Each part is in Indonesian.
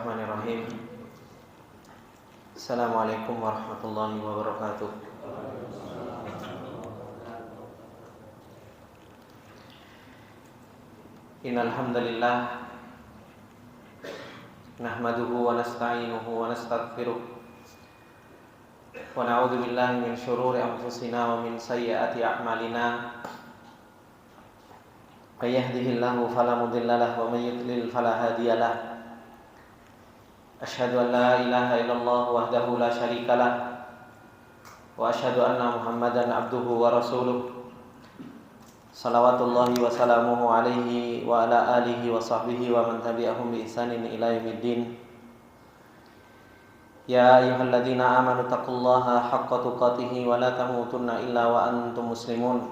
Bismillahirrahmanirrahim. Assalamualaikum warahmatullahi wabarakatuh. Innal hamdalillah nahmaduhu wa nasta'inuhu wa nastaghfiruh wa na'udzu billahi min shururi anfusina wa min sayyiati a'malina. May yahdihillahu fala mudilla lahu wa may yudlil fala hadiya lahu. Asyhadu an la ilaha illallah wahdahu la syarika lah wa asyhadu anna Muhammadan abduhu wa rasuluh. Salawatullahi wa salamuhu alaihi wa ala alihi wa sahbihi wa man tabi'ahum bi ihsanin ila yaumiddin. Ya ayyuhalladzina amanu taqullaha haqqa tuqatih wa la tamutunna illa wa antum muslimun.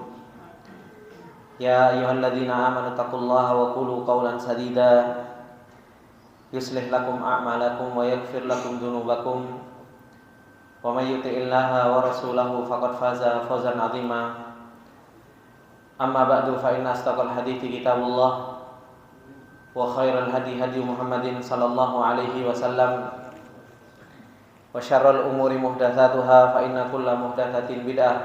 Ya ayyuhalladzina amanu taqullaha wa qulu qawlan sadida yuslih lakum a'malakum wa yaghfir lakum dzunubakum wa may yuti'illaha wa rasulahu faqad faza fawzan 'azima. Amma ba'du fa inna asdaqal hadithi kitabullah wa khairal hadi hadi Muhammadin sallallahu alaihi wasallam wa syarrul umuri muhdatsatuha fa inna kulla muhdatsatin bid'ah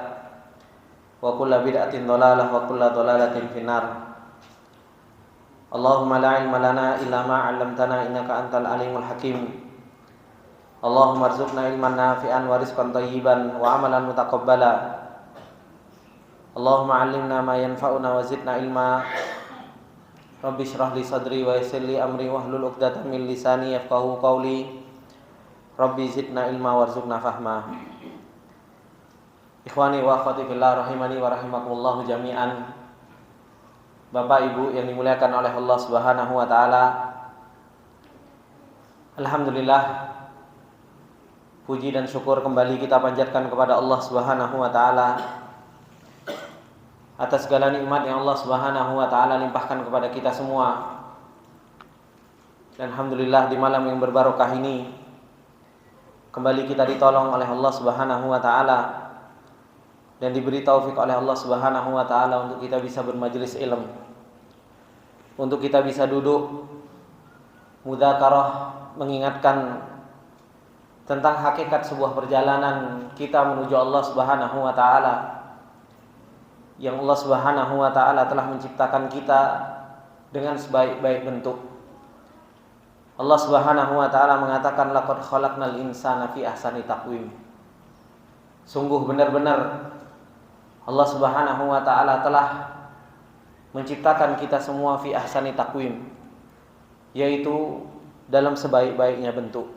wa kulla bid'atin dhalalah wa kulla dhalalatin finnar. Allahumma la ilma lana illa ma 'allamtana innaka antal alimul hakim. Allahumma arzuqna ilman nafi'an wa rizqan thayyiban wa amalan mutaqabbala. Allahumma 'allimna ma yanfa'una wa zidna ilma. Rabbi shrah li sadri wa yassir li amri wahlul 'uqdatam min lisani yafqahu qawli. Rabbi zidna ilma warzuqna fahma. Ikhwani wa akhwati fillah rahimani wa rahimakumullah jami'an. Bapak Ibu yang dimuliakan oleh Allah Subhanahu wa taala. Alhamdulillah, puji dan syukur kembali kita panjatkan kepada Allah Subhanahu wa taala atas segala nikmat yang Allah Subhanahu wa taala limpahkan kepada kita semua. Dan alhamdulillah di malam yang berbarokah ini kembali kita ditolong oleh Allah Subhanahu wa taala dan diberi taufik oleh Allah Subhanahu wa taala untuk kita bisa bermajelis ilmu, untuk kita bisa duduk mudzakarah mengingatkan tentang hakikat sebuah perjalanan kita menuju Allah Subhanahu wa taala, yang Allah Subhanahu wa taala telah menciptakan kita dengan sebaik-baik bentuk. Allah Subhanahu wa taala mengatakan laqad khalaqnal insana fi ahsani taqwim. Sungguh benar-benar Allah Subhanahu wa taala telah menciptakan kita semua fi ahsani taqwim, yaitu dalam sebaik-baiknya bentuk.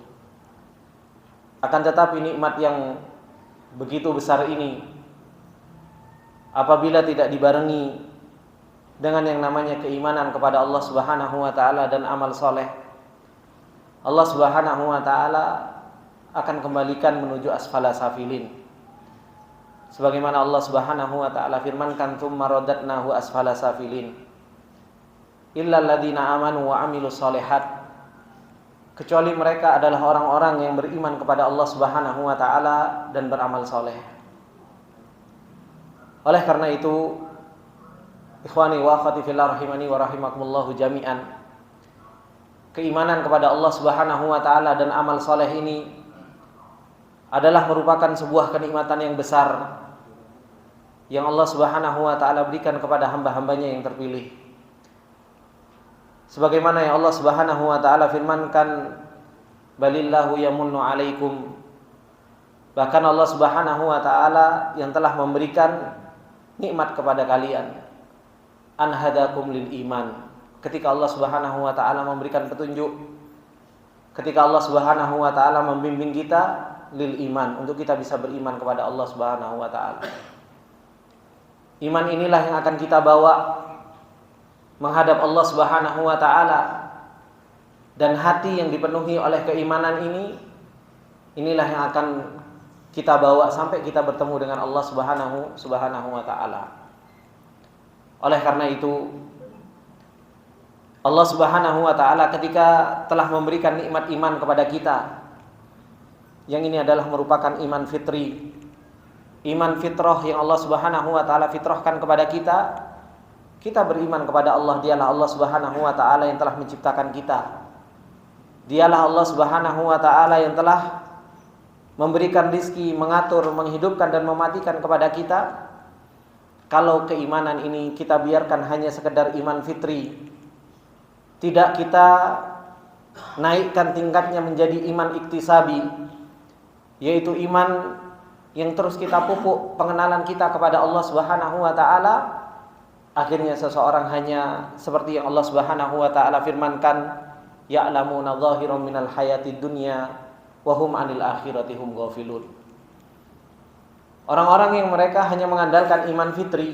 Akan tetapi nikmat yang begitu besar ini apabila tidak dibarengi dengan yang namanya keimanan kepada Allah Subhanahu wa taala dan amal soleh, Allah Subhanahu wa taala akan kembalikan menuju asfala safilin. Sebagaimana Allah Subhanahu wa taala firmankan, "Tsumma radatnahu asfala safilin illal ladzina amanu wa 'amilus shalihat." Kecuali mereka adalah orang-orang yang beriman kepada Allah Subhanahu wa taala dan beramal saleh. Oleh karena itu, ikhwani wa akhwati fillah rahimani wa rahimakumullah jami'an, keimanan kepada Allah Subhanahu wa taala dan amal saleh ini adalah merupakan sebuah kenikmatan yang besar yang Allah Subhanahu wa taala berikan kepada hamba-hambanya yang terpilih. Sebagaimana yang Allah Subhanahu wa taala firmankan, balillahu yamunnu 'alaikum. Bahkan Allah Subhanahu wa taala yang telah memberikan nikmat kepada kalian, an hadakum lil iman. Ketika Allah Subhanahu wa taala memberikan petunjuk, ketika Allah Subhanahu wa taala membimbing kita lil iman, untuk kita bisa beriman kepada Allah Subhanahu wa taala. Iman inilah yang akan kita bawa menghadap Allah Subhanahu wa taala, dan hati yang dipenuhi oleh keimanan ini, inilah yang akan kita bawa sampai kita bertemu dengan Allah Subhanahu wa taala. Oleh karena itu, Allah Subhanahu wa taala ketika telah memberikan nikmat iman kepada kita, yang ini adalah merupakan iman fitri, iman fitrah yang Allah Subhanahu wa taala fitrahkan kepada kita. Kita beriman kepada Allah, dialah Allah Subhanahu wa taala yang telah menciptakan kita. Dialah Allah Subhanahu wa taala yang telah memberikan rizki, mengatur, menghidupkan dan mematikan kepada kita. Kalau keimanan ini kita biarkan hanya sekedar iman fitri, tidak kita naikkan tingkatnya menjadi iman iktisabi, yaitu iman yang terus kita pupuk pengenalan kita kepada Allah Subhanahu wa taala, akhirnya seseorang hanya seperti yang Allah Subhanahu wa taala firmankan, ya'lamuna zahiran minal hayatid dunya wa hum 'anil akhirati hum ghafilun. Orang-orang yang mereka hanya mengandalkan iman fitri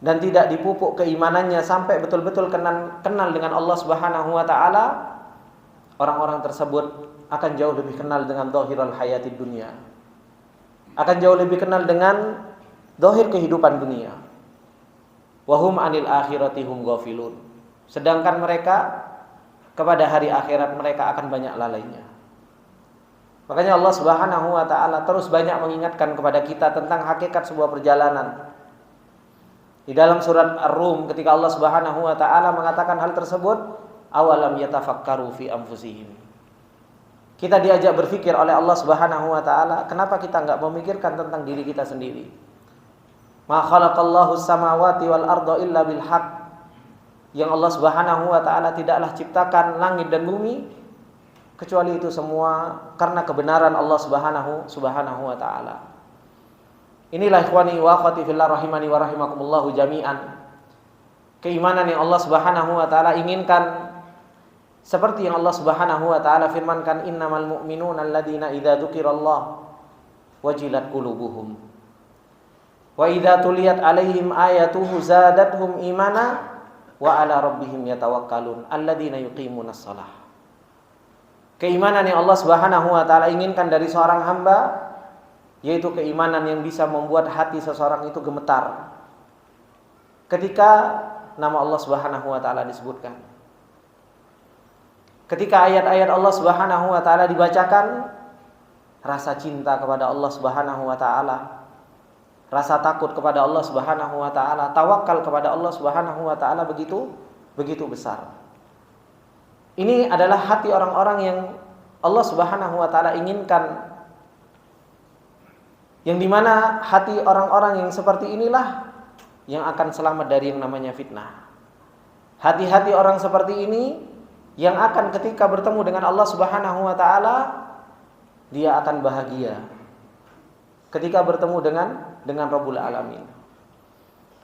dan tidak dipupuk keimanannya sampai betul-betul kenal dengan Allah Subhanahu wa taala, orang-orang tersebut akan jauh lebih kenal dengan zahirul hayatid dunya. Akan jauh lebih kenal dengan zahir kehidupan dunia. Wa hum 'anil akhirati hum ghafilun. Sedangkan mereka kepada hari akhirat mereka akan banyak lalainya. Makanya Allah Subhanahu wa taala terus banyak mengingatkan kepada kita tentang hakikat sebuah perjalanan. Di dalam surat Ar-Rum ketika Allah Subhanahu wa taala mengatakan hal tersebut, awalam yatafakkaru fi anfusihim. Kita diajak berpikir oleh Allah Subhanahu wa taala, kenapa kita enggak memikirkan tentang diri kita sendiri? Ma khalaqallahu samawati wal arda illa bil haqq. Yang Allah Subhanahu wa taala tidaklah ciptakan langit dan bumi kecuali itu semua karena kebenaran Allah Subhanahu wa taala. Inilah ikhwani wa akhwati fillah rahimani wa rahimakumullahu jami'an. Keimanan yang Allah Subhanahu wa taala inginkan seperti yang Allah Subhanahu wa taala firmankan, innamal mu'minuna alladzina idza dzukirallah wajilat qulubuhum wa idza tuliyat alaihim ayatuhu zadatuhum imana wa ala rabbihim yatawakkalun alladzina yuqimunas shalah. Keimanan yang Allah Subhanahu wa taala inginkan dari seorang hamba yaitu keimanan yang bisa membuat hati seseorang itu gemetar ketika nama Allah Subhanahu wa taala disebutkan. Ketika ayat-ayat Allah Subhanahu wa taala dibacakan, rasa cinta kepada Allah Subhanahu wa taala, rasa takut kepada Allah Subhanahu wa taala, tawakal kepada Allah Subhanahu wa taala begitu besar. Ini adalah hati orang-orang yang Allah Subhanahu wa taala inginkan. Yang dimana hati orang-orang yang seperti inilah yang akan selamat dari yang namanya fitnah. Hati-hati orang seperti ini yang akan ketika bertemu dengan Allah Subhanahu wa taala dia akan bahagia ketika bertemu dengan Rabbul Alamin.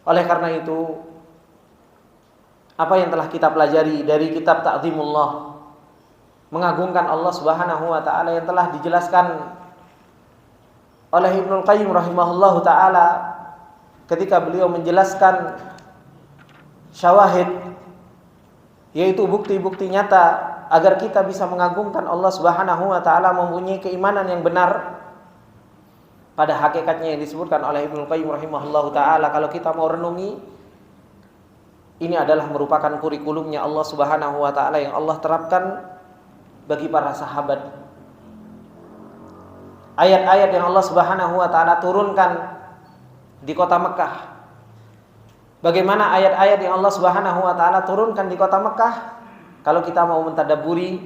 Oleh karena itu, apa yang telah kita pelajari dari kitab Ta'zimullah, mengagungkan Allah Subhanahu wa taala, yang telah dijelaskan oleh Ibnul Qayyim rahimahullahu taala ketika beliau menjelaskan syawahid, yaitu bukti-bukti nyata agar kita bisa mengagungkan Allah Subhanahu wa taala, mempunyai keimanan yang benar. Pada hakikatnya yang disebutkan oleh Ibnul Qayyim rahimahullahu taala, kalau kita mau renungi, ini adalah merupakan kurikulumnya Allah Subhanahu wa taala yang Allah terapkan bagi para sahabat. Ayat-ayat yang Allah Subhanahu wa taala turunkan di kota Mekah. Bagaimana ayat-ayat yang Allah Subhanahu wa taala turunkan di kota Mekah? Kalau kita mau mentadabburi,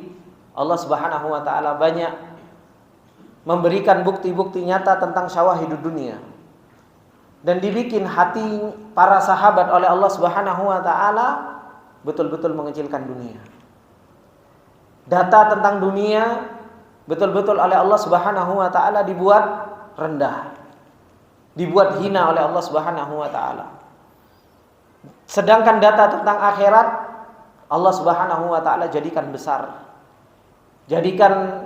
Allah Subhanahu wa taala banyak memberikan bukti-bukti nyata tentang syawahidud dunia. Dan dibikin hati para sahabat oleh Allah Subhanahu wa taala betul-betul mengecilkan dunia. Data tentang dunia betul-betul oleh Allah Subhanahu wa taala dibuat rendah, dibuat hina oleh Allah Subhanahu wa taala. Sedangkan data tentang akhirat Allah Subhanahu wa taala jadikan besar. Jadikan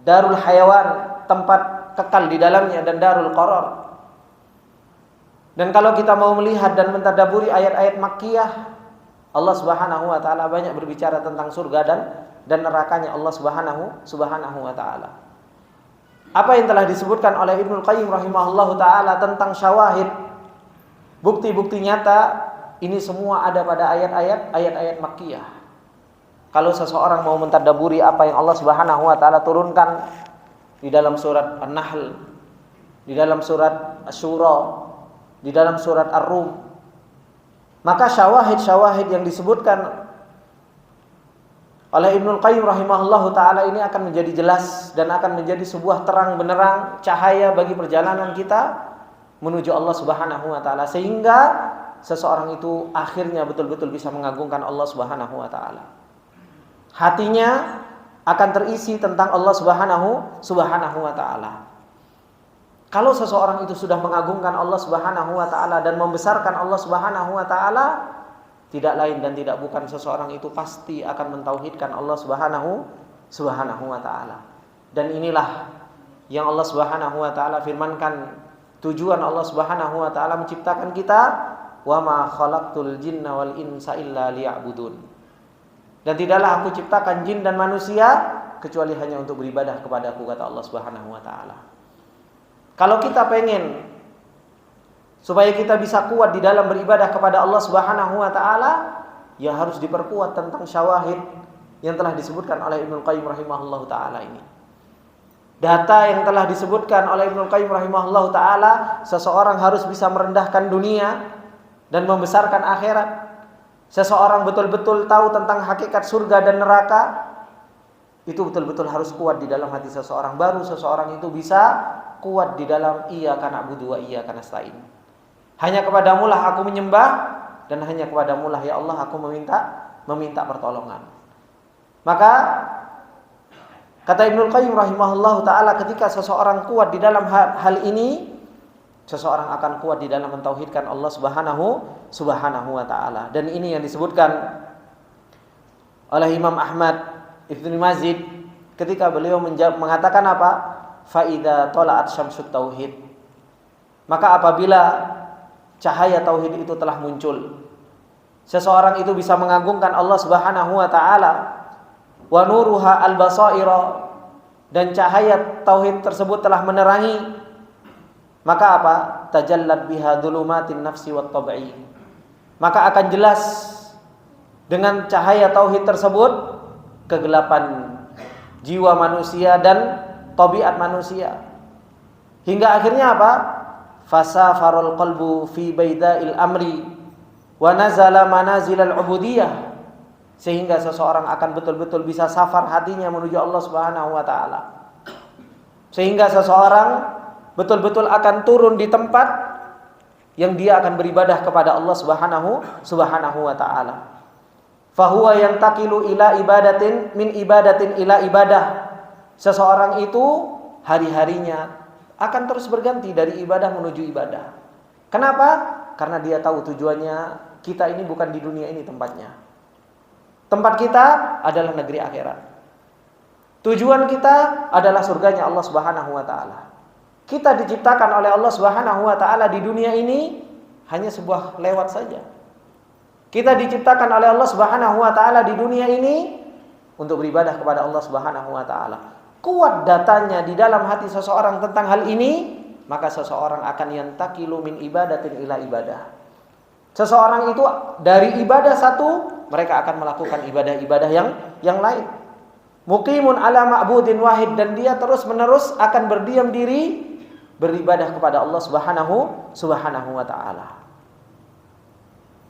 darul hayawan, tempat kekal di dalamnya, dan darul qarar. Dan kalau kita mau melihat dan mentadabburi ayat-ayat Makkiyah, Allah Subhanahu wa taala banyak berbicara tentang surga dan nerakanya Allah Subhanahu wa taala. Apa yang telah disebutkan oleh Ibnul Qayyim rahimahullahu taala tentang syawahid, bukti-bukti nyata, ini semua ada pada ayat-ayat Makkiyah. Kalau seseorang mau mentadabburi apa yang Allah Subhanahu wa taala turunkan di dalam surat An-Nahl, di dalam surat Asy-Syura, di dalam surat Ar-Rum, maka syawahid-syawahid yang disebutkan oleh Ibnul Qayyim rahimahullahu taala ini akan menjadi jelas dan akan menjadi sebuah terang benderang cahaya bagi perjalanan kita menuju Allah Subhanahu wa taala, sehingga seseorang itu akhirnya betul-betul bisa mengagungkan Allah Subhanahu wa taala. Hatinya akan terisi tentang Allah Subhanahu wa taala. Kalau seseorang itu sudah mengagungkan Allah Subhanahu wa taala dan membesarkan Allah Subhanahu wa taala, tidak lain dan tidak bukan seseorang itu pasti akan mentauhidkan Allah Subhanahu wa taala. Dan inilah yang Allah Subhanahu wa taala firmankan, tujuan Allah Subhanahu wa taala menciptakan kita, wa ma khalaqtul jinna wal insa illa liya'budun. Dan tidaklah aku ciptakan jin dan manusia kecuali hanya untuk beribadah kepadaku, kata Allah Subhanahu wa taala. Kalau kita pengen supaya kita bisa kuat di dalam beribadah kepada Allah Subhanahu wa taala, ya harus diperkuat tentang syawahid yang telah disebutkan oleh Ibnu Qayyim rahimahullahu taala ini. Data yang telah disebutkan oleh Ibnu Qayyim rahimahullahu taala, seseorang harus bisa merendahkan dunia dan membesarkan akhirat. Seseorang betul-betul tahu tentang hakikat surga dan neraka. Itu betul-betul harus kuat di dalam hati seseorang. Baru seseorang itu bisa kuat di dalam iyyaka na'budu wa iyyaka nasta'in. Hanya kepadamu lah aku menyembah, dan hanya kepadamu lah ya Allah aku meminta pertolongan. Maka kata Ibnu Qayyim rahimahullahu taala, ketika seseorang kuat di dalam hal ini, seseorang akan kuat di dalam mentauhidkan Allah Subhanahu wa taala. Dan ini yang disebutkan oleh Imam Ahmad Ibnu Mazid ketika beliau mengatakan apa? Fa idza tala'at syamsut tauhid. Maka apabila cahaya tauhid itu telah muncul, seseorang itu bisa mengagungkan Allah Subhanahu wa taala. Wa nuruha al-basaira, dan cahaya tauhid tersebut telah menerangi, maka apa? Tajallat biha dhulumatin nafsi wat tab'i. Maka akan jelas dengan cahaya tauhid tersebut kegelapan jiwa manusia dan tabiat manusia. Hingga akhirnya apa? Fasafarul qalbu fi baida'il amri wa nazala manazilal ubudiyah. Sehingga seseorang akan betul-betul bisa safar hatinya menuju Allah Subhanahu wa taala. Sehingga seseorang betul-betul akan turun di tempat yang dia akan beribadah kepada Allah Subhanahu wa taala. Fahuwa yantaqilu ila ibadatin min ibadatin ila ibadah. Seseorang itu hari-harinya akan terus berganti dari ibadah menuju ibadah. Kenapa? Karena dia tahu tujuannya kita ini bukan di dunia ini tempatnya. Tempat kita adalah negeri akhirat. Tujuan kita adalah surganya Allah Subhanahu wa taala. Kita diciptakan oleh Allah Subhanahu wa taala di dunia ini hanya sebuah lewat saja. Kita diciptakan oleh Allah Subhanahu wa taala di dunia ini untuk beribadah kepada Allah Subhanahu wa taala. Kuat datanya di dalam hati seseorang tentang hal ini, maka seseorang akan yantaqilu min ibadatin ila ibadah. Seseorang itu dari ibadah satu, mereka akan melakukan ibadah-ibadah yang lain. Muqimun ala ma'budin wahid, dan dia terus-menerus akan berdiam diri beribadah kepada Allah Subhanahu wa taala.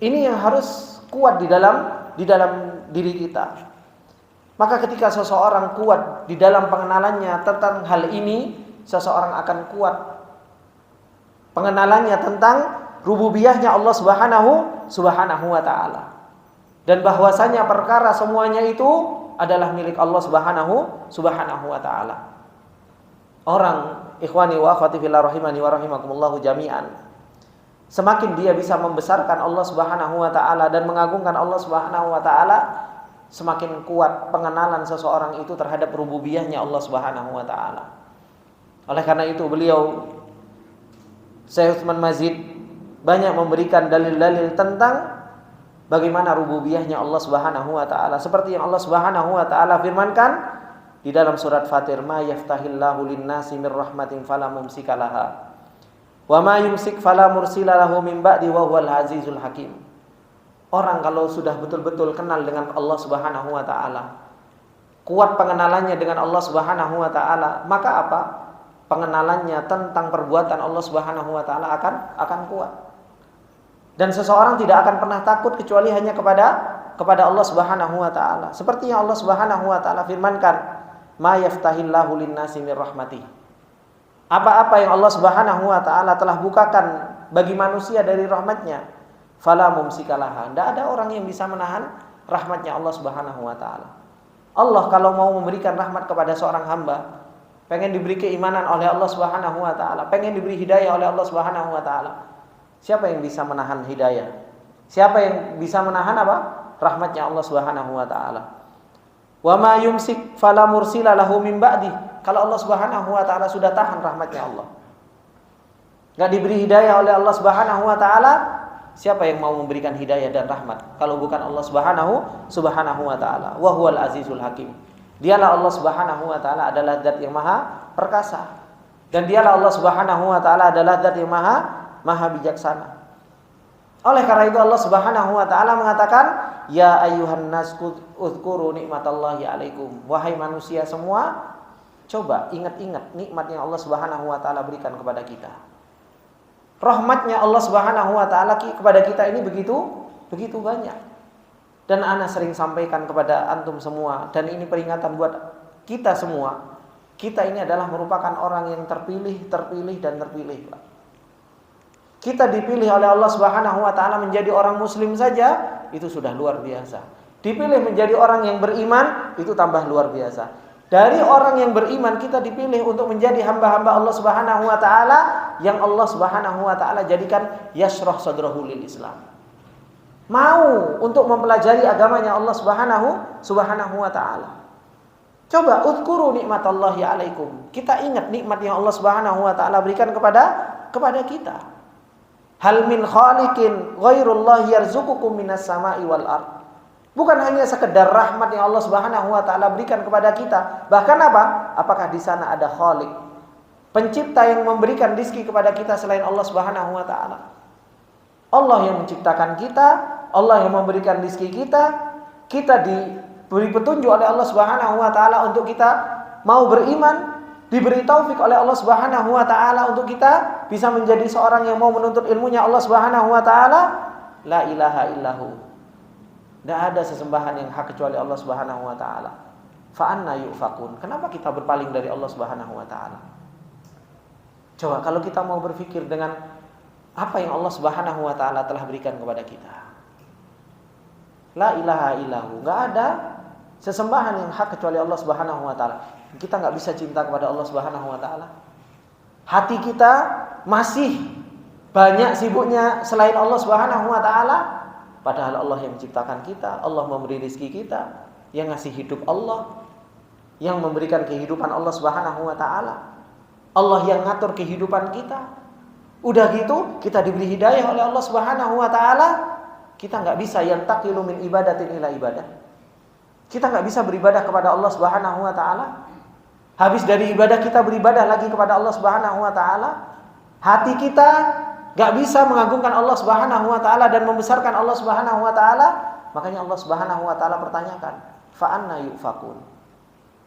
Ini yang harus kuat di dalam diri kita. Maka ketika seseorang kuat di dalam pengenalannya tentang hal ini, seseorang akan kuat pengenalannya tentang rububiyahnya Allah Subhanahu wa taala. Dan bahwasanya perkara semuanya itu adalah milik Allah Subhanahu wa taala. Orang, ikhwani wa akhwati fillah rahimani wa rahimakumullah jami'an, semakin dia bisa membesarkan Allah Subhanahu wa taala dan mengagungkan Allah Subhanahu wa taala, semakin kuat pengenalan seseorang itu terhadap rububiyahnya Allah Subhanahu wa taala. Oleh karena itu beliau Syekh Utsman Mazid banyak memberikan dalil-dalil tentang bagaimana rububiyahnya Allah Subhanahu wa taala, seperti yang Allah Subhanahu wa taala firmankan di dalam surat Fatir, ma yaftahillahu lin-nasi mir rahmatin fala mumsika laha wa ma yumsik fala mursila lahu min ba'di wa huwal azizul hakim. Orang kalau sudah betul-betul kenal dengan Allah Subhanahu wa taala, kuat pengenalannya dengan Allah Subhanahu wa taala, maka apa? Pengenalannya tentang perbuatan Allah Subhanahu wa taala akan kuat. Dan seseorang tidak akan pernah takut kecuali hanya kepada kepada Allah Subhanahu wa taala. Seperti yang Allah Subhanahu wa taala firmankan, "Ma yaftahillahu lin-nasi mir rahmatih." Apa-apa yang Allah Subhanahu wa taala telah bukakan bagi manusia dari rahmatnya, fala mumsikalaha. Tidak ada orang yang bisa menahan rahmatnya Allah Subhanahu wa taala. Allah kalau mau memberikan rahmat kepada seorang hamba, pengen diberi keimanan oleh Allah Subhanahu wa taala, pengen diberi hidayah oleh Allah Subhanahu wa taala, siapa yang bisa menahan hidayah? Siapa yang bisa menahan apa? Rahmatnya Allah Subhanahu wa taala. Wa ma yumsik fala mursila lahu min ba'di. Kalau Allah Subhanahu wa taala sudah tahan rahmatnya Allah, enggak diberi hidayah oleh Allah Subhanahu wa taala, siapa yang mau memberikan hidayah dan rahmat kalau bukan Allah Subhanahu wa taala? Wa huwal azizul hakim. Dialah Allah Subhanahu wa taala adalah zat yang maha perkasa, dan dialah Allah Subhanahu wa taala adalah zat yang maha bijaksana. Oleh karena itu Allah Subhanahu wa taala mengatakan, ya ayyuhan nas uzkuru nikmatallahi alaikum. Wahai manusia semua, coba ingat-ingat nikmat yang Allah Subhanahu wa taala berikan kepada kita. Rahmatnya Allah Subhanahu wa taala kepada kita ini begitu banyak. Dan ana sering sampaikan kepada antum semua, dan ini peringatan buat kita semua. Kita ini adalah merupakan orang yang terpilih, Pak. Kita dipilih oleh Allah Subhanahu wa taala menjadi orang muslim saja, itu sudah luar biasa. Dipilih menjadi orang yang beriman, itu tambah luar biasa. Dari orang yang beriman kita dipilih untuk menjadi hamba-hamba Allah Subhanahu wa taala yang Allah Subhanahu wa taala jadikan yashrah sadrahu lil Islam. Mau untuk mempelajari agamanya Allah Subhanahu wa taala. Coba uzkuru nikmatallahi alaikum. Kita ingat nikmat yang Allah Subhanahu wa taala berikan kepada kita. Hal min khaliqin ghairullah yarzuqukum minas sama'i wal ard. Bukan hanya sekedar rahmat yang Allah Subhanahu wa taala berikan kepada kita, bahkan apa? Apakah di sana ada khaliq, pencipta yang memberikan rezeki kepada kita selain Allah Subhanahu wa taala? Allah yang menciptakan kita, Allah yang memberikan rezeki kita diberi petunjuk oleh Allah Subhanahu wa taala untuk kita mau beriman, diberi taufik oleh Allah Subhanahu wa taala untuk kita bisa menjadi seorang yang mau menuntut ilmunya Allah Subhanahu wa taala. La ilaha illahu. Tidak ada sesembahan yang hak kecuali Allah Subhanahu wa taala. Fa anna yufakun. Kenapa kita berpaling dari Allah Subhanahu wa taala? Coba kalau kita mau berpikir dengan apa yang Allah Subhanahu wa taala telah berikan kepada kita. La ilaha illahu. Enggak ada sesembahan yang hak kecuali Allah Subhanahu wa taala. Kita enggak bisa cinta kepada Allah Subhanahu wa taala. Hati kita masih banyak sibuknya selain Allah Subhanahu wa taala, padahal Allah yang menciptakan kita, Allah memberi rezeki kita, yang ngasih hidup Allah, yang memberikan kehidupan Allah Subhanahu wa taala. Allah yang ngatur kehidupan kita. Udah gitu kita diberi hidayah oleh Allah Subhanahu wa taala, kita enggak bisa yantaqilu min ibadatin ila ibadah. Kita enggak bisa beribadah kepada Allah Subhanahu wa taala. Habis dari ibadah kita beribadah lagi kepada Allah Subhanahu wa taala. Hati kita enggak bisa mengagungkan Allah Subhanahu wa taala dan membesarkan Allah Subhanahu wa taala. Makanya Allah Subhanahu wa taala pertanyakan, fa anna yufakun.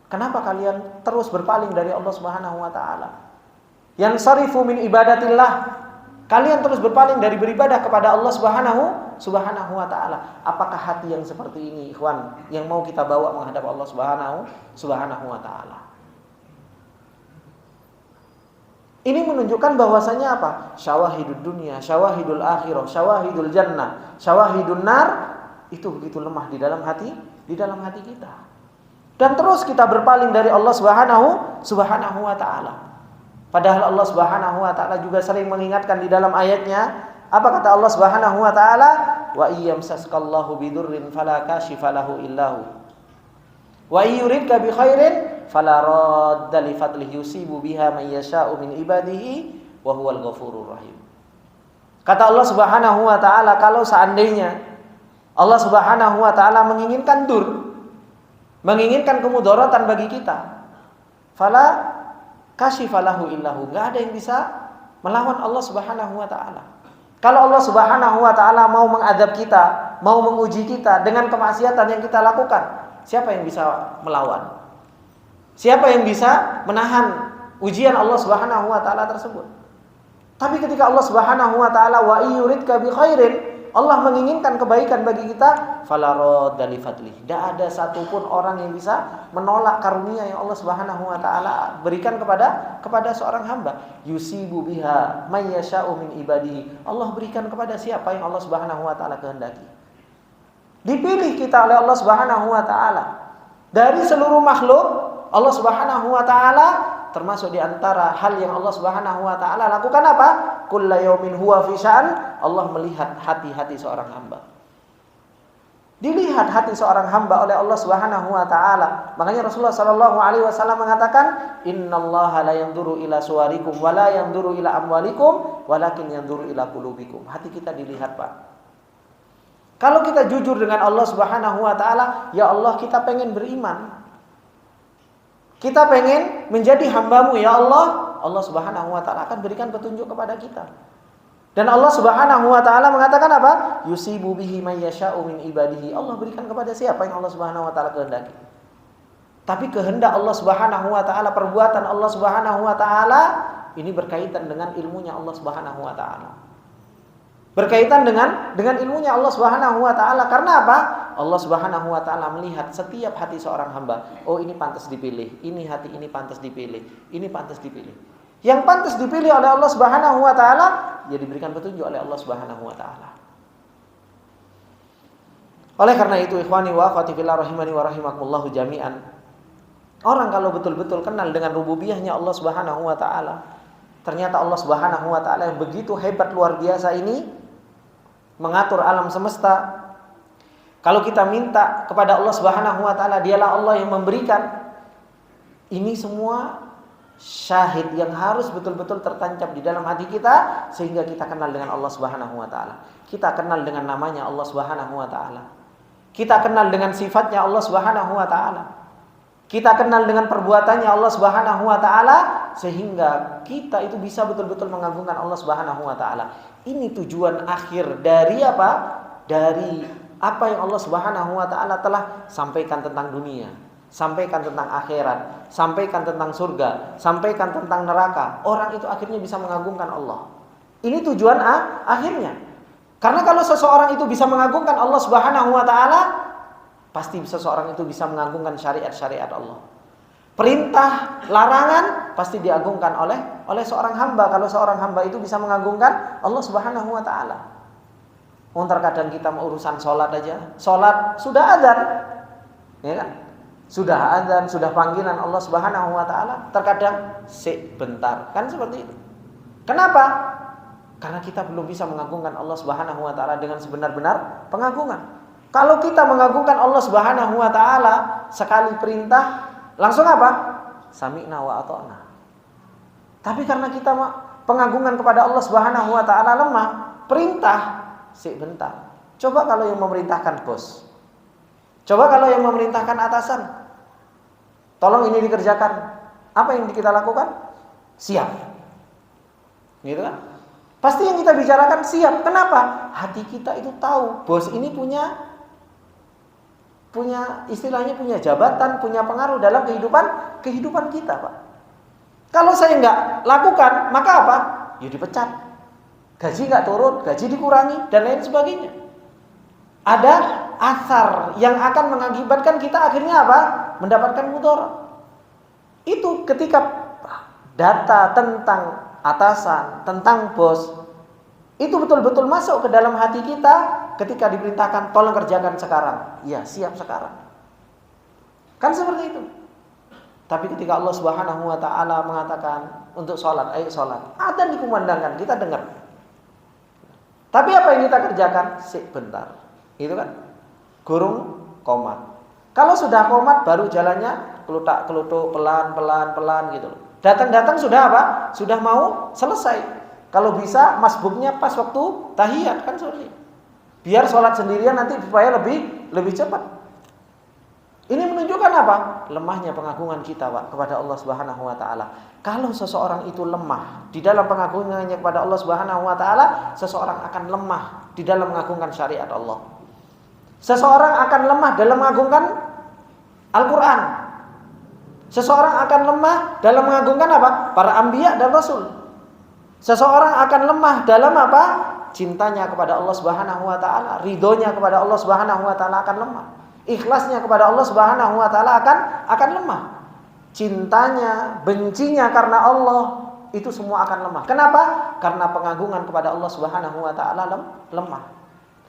Kenapa kalian terus berpaling dari Allah Subhanahu wa taala? Yang sarifu min ibadatillah. Kalian terus berpaling dari beribadah kepada Allah Subhanahu wa taala. Apakah hati yang seperti ini, ikhwan, yang mau kita bawa menghadap Allah Subhanahu wa taala? Ini menunjukkan bahwasanya apa? Syawahidud dunia, syawahidul akhirah, syawahidul jannah, syawahidun nar itu begitu lemah di dalam hati kita. Dan terus kita berpaling dari Allah Subhanahu wa taala. Padahal Allah Subhanahu wa taala juga sering mengingatkan di dalam ayatnya, apa kata Allah Subhanahu wa taala? Wa iyyamsaskallahu bidurrin fala kashifa lahu illahu. Wa yuridka bi khairin fala radda li fadlihi yusibu biha man yasha'u min ibadihi wa huwal ghafurur rahim. Kata Allah Subhanahu wa taala, kalau seandainya Allah Subhanahu wa taala menginginkan menginginkan kemudaratan bagi kita, fala kashifalahu illahu, enggak ada yang bisa melawan Allah Subhanahu wa taala. Kalau Allah Subhanahu wa taala mau mengadab kita, mau menguji kita dengan kemaksiatan yang kita lakukan, siapa yang bisa melawan? Siapa yang bisa menahan ujian Allah Subhanahu wa taala tersebut? Tapi ketika Allah Subhanahu wa taala wa yuridka bi khairin, Allah menginginkan kebaikan bagi kita, fala radda li fadlihi. Tidak ada satupun orang yang bisa menolak karunia yang Allah Subhanahu wa taala berikan kepada seorang hamba. Yusibu biha may yasha'u min ibadihi. Allah berikan kepada siapa yang Allah Subhanahu wa taala kehendaki. Dipilih kita oleh Allah Subhanahu wa taala. Dari seluruh makhluk, Allah Subhanahu wa taala termasuk di antara hal yang Allah Subhanahu wa taala lakukan apa? Kullu yaumin huwa fi sya'an. Allah melihat hati-hati seorang hamba. Dilihat hati seorang hamba oleh Allah Subhanahu wa taala. Makanya Rasulullah sallallahu alaihi wasallam mengatakan, "Innallaha la yanzuru ila suwarikum wa la yanzuru ila amwalikum, walakin yanzuru ila qulubikum." Hati kita dilihat, Pak. Kalau kita jujur dengan Allah Subhanahu wa taala, ya Allah, kita pengen beriman. Kita pengen menjadi hamba-Mu, ya Allah. Allah Subhanahu wa taala akan berikan petunjuk kepada kita. Dan Allah Subhanahu wa taala mengatakan apa? Yusibu bihi may yasha'u min ibadihi. Allah berikan kepada siapa yang Allah Subhanahu wa taala kehendaki. Tapi kehendak Allah Subhanahu wa taala, perbuatan Allah Subhanahu wa taala ini berkaitan dengan ilmunya Allah Subhanahu wa taala. Berkaitan dengan ilmunya Allah Subhanahu wa taala. Karena apa? Allah Subhanahu wa taala melihat setiap hati seorang hamba. Oh, ini pantas dipilih. Ini hati ini pantas dipilih. Ini pantas dipilih. Yang pantas dipilih oleh Allah Subhanahu wa taala, ya diberikan petunjuk oleh Allah Subhanahu wa taala. Oleh karena itu, ikhwani wa akhwati fillah rahimani wa rahimakumullah jami'an. Orang kalau betul-betul kenal dengan rububiyahnya Allah Subhanahu wa taala, ternyata Allah Subhanahu wa taala yang begitu hebat luar biasa ini mengatur alam semesta. Kalau kita minta kepada Allah Subhanahu wa taala, dialah Allah yang memberikan. Ini semua syahid yang harus betul-betul tertancap di dalam hati kita sehingga kita kenal dengan Allah Subhanahu wa taala. Kita kenal dengan namanya Allah Subhanahu wa taala. Kita kenal dengan sifatnya Allah Subhanahu wa taala. Kita kenal dengan perbuatannya Allah Subhanahu wa taala sehingga kita itu bisa betul-betul mengagungkan Allah Subhanahu wa taala. Ini tujuan akhir dari apa? Dari apa yang Allah Subhanahu wa taala telah sampaikan tentang dunia, sampaikan tentang akhirat, sampaikan tentang surga, sampaikan tentang neraka. Orang itu akhirnya bisa mengagungkan Allah. Ini tujuan akhirnya. Karena kalau seseorang itu bisa mengagungkan Allah Subhanahu wa taala, pasti seseorang itu bisa mengagungkan syariat-syariat Allah. Perintah, larangan pasti diagungkan oleh seorang hamba. Kalau seorang hamba itu bisa mengagungkan Allah Subhanahu wa taala. Terkadang kita mau urusan sholat aja, sholat sudah azan, ya kan? Sudah azan, sudah panggilan Allah Subhanahu wa taala, terkadang sebentar, kan seperti itu. Kenapa? Karena kita belum bisa mengagungkan Allah Subhanahu wa taala dengan sebenar-benar pengagungan. Kalau kita mengagungkan Allah Subhanahu wa taala, sekali perintah langsung apa? Sami'na wa ata'na. Tapi karena kita pengagungan kepada Allah Subhanahu wa taala lemah, perintah sebentar. Coba kalau yang memerintahkan bos. Coba kalau yang memerintahkan atasan. Tolong ini dikerjakan. Apa yang kita lakukan? Siap. Gitu kan? Pasti yang kita bicarakan siap. Kenapa? Hati kita itu tahu bos ini punya istilahnya punya jabatan, punya pengaruh dalam kehidupan kita, Pak. Kalau saya nggak lakukan, maka apa? Ya dipecat. Gaji nggak turun, gaji dikurangi, dan lain sebagainya. Ada asar yang akan mengakibatkan kita akhirnya apa? Mendapatkan mudarat. Itu ketika data tentang atasan, tentang bos, itu betul-betul masuk ke dalam hati kita ketika diperintahkan, tolong kerjakan sekarang. Ya, siap sekarang. Kan seperti itu. Tapi ketika Allah Subhanahu wa taala mengatakan untuk sholat, ayo sholat. Adzan dikumandangkan, kita dengar. Tapi apa yang kita kerjakan? Sebentar. Itu kan? Gurung komat. Kalau sudah komat baru jalannya kelutak-kelutuk pelan-pelan gitu loh. Datang-datang sudah apa? Sudah mau selesai. Kalau bisa masbuknya pas waktu tahiyat, kan seperti itu. Biar sholat sendirian nanti supaya lebih cepat. Ini menunjukkan apa? Lemahnya pengagungan kita, Pak, kepada Allah Subhanahu wa taala. Kalau seseorang itu lemah di dalam pengagungannya kepada Allah Subhanahu wa taala, seseorang akan lemah di dalam mengagungkan syariat Allah. Seseorang akan lemah dalam mengagungkan Al-Qur'an. Seseorang akan lemah dalam mengagungkan apa? Para anbiya dan rasul. Seseorang akan lemah dalam apa? cintanya kepada Allah Subhanahu wa taala, ridhonya kepada Allah Subhanahu wa taala akan lemah. Ikhlasnya kepada Allah Subhanahu wa taala akan lemah. Cintanya, bencinya karena Allah, itu semua akan lemah. Kenapa? Karena pengagungan kepada Allah Subhanahu wa taala lemah.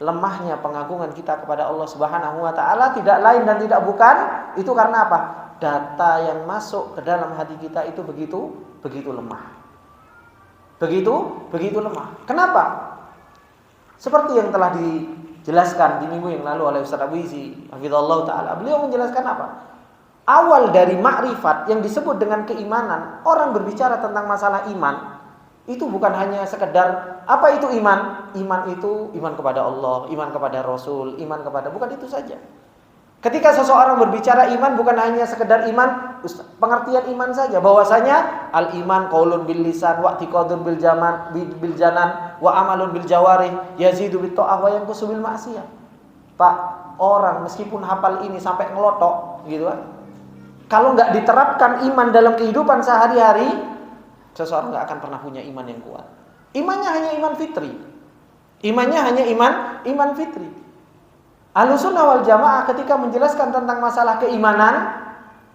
Lemahnya pengagungan kita kepada Allah Subhanahu wa taala tidak lain dan tidak bukan itu karena apa? Data yang masuk ke dalam hati kita itu begitu lemah. Begitu lemah. Kenapa? Seperti yang telah dijelaskan di minggu yang lalu oleh Ustaz Abu Izi hafizallahu taala. Beliau menjelaskan apa? Awal dari makrifat yang disebut dengan keimanan, orang berbicara tentang masalah iman, itu bukan hanya sekedar apa itu iman? Iman itu iman kepada Allah, iman kepada Rasul, iman kepada, bukan itu saja. Ketika seseorang berbicara iman bukan hanya sekedar iman, pengertian iman saja, bahwasanya al-iman qaulun bil lisan wa i'tiqadun bil janan wa amalun bil jawarih yazidu bit ta'ah wa yanqusu bil ma'siyah. Pak, orang meskipun hafal ini sampai ngelotok gitu kan. Kalau enggak diterapkan iman dalam kehidupan sehari-hari, seseorang enggak akan pernah punya iman yang kuat. Imannya hanya iman fitri. Imannya hanya iman fitri. Ahlussunnah wal Jamaah ketika menjelaskan tentang masalah keimanan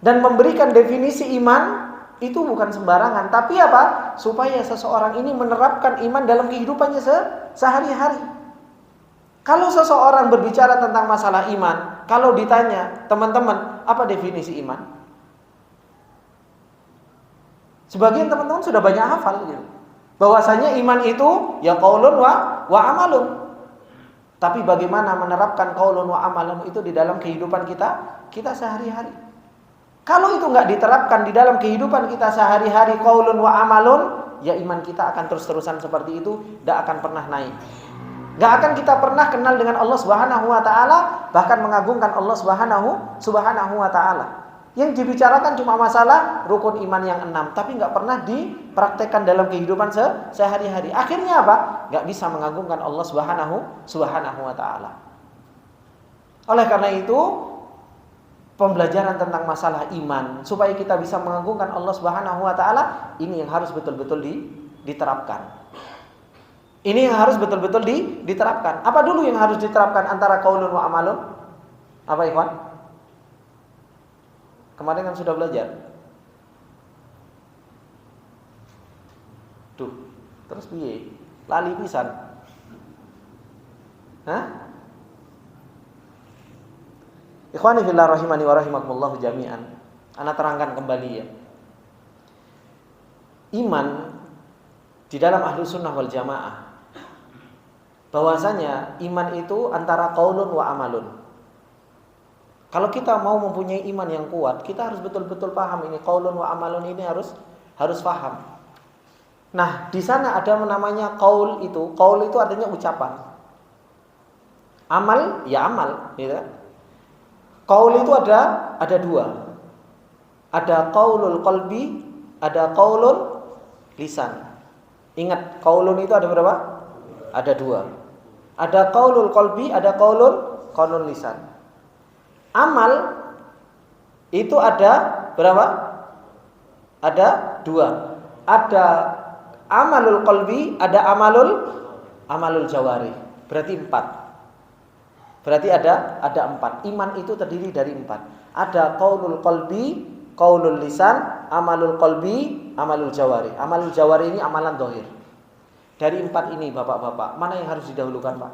dan memberikan definisi iman itu bukan sembarangan, tapi apa? Supaya seseorang ini menerapkan iman dalam kehidupannya sehari-hari. Kalau seseorang berbicara tentang masalah iman, kalau ditanya, teman-teman, apa definisi iman? Sebagian teman-teman sudah banyak hafal gitu. Bahwasanya iman itu ya qaulun wa amalun. Tapi bagaimana menerapkan qaulun wa amalun itu di dalam kehidupan kita sehari-hari? Kalau itu enggak diterapkan di dalam kehidupan kita sehari-hari qaulun wa amalun, ya iman kita akan terus-terusan seperti itu, enggak akan pernah naik. Enggak akan kita pernah kenal dengan Allah Subhanahu wa taala, bahkan mengagungkan Allah Subhanahu wa taala. Yang dibicarakan cuma masalah rukun iman yang 6, tapi nggak pernah dipraktekkan dalam kehidupan sehari-hari. Akhirnya apa? Nggak bisa mengagungkan Allah Subhanahu wa taala. Oleh karena itu, pembelajaran tentang masalah iman supaya kita bisa mengagungkan Allah Subhanahu wa taala, ini yang harus betul-betul diterapkan. Ini yang harus betul-betul diterapkan. Apa dulu yang harus diterapkan antara qaulun wa amalun? Apa, ikhwan? Kemarin kan sudah belajar. Tuh, terus piye? Lali pisan. Hah? Ikhwani fillah rahimani wa rahimakumullah jami'an. Ana terangkan kembali ya. Iman di dalam Ahlussunnah wal Jamaah, bahwasanya iman itu antara qaulun wa amalun. Kalau kita mau mempunyai iman yang kuat, kita harus betul-betul paham ini qaulun wa amalun, ini harus paham. Nah, di sana ada namanya qaul itu. Qaul itu artinya ucapan. Amal ya amal, gitu kan? Qaul itu ada dua. Ada qaulul qalbi, ada qaulul lisan. Ingat, qaulun itu ada berapa? Ada dua. Ada qaulul qalbi, ada qaulul lisan. Amal itu ada berapa? Ada dua. Ada amalul qalbi, ada amalul jawari. Berarti 4. Berarti ada 4. Iman itu terdiri dari 4. Ada qaulul qalbi, qaulul lisan, amalul qalbi, amalul jawari. Amalul jawari ini amalan zahir. Dari 4 ini Bapak-bapak, mana yang harus didahulukan, Pak?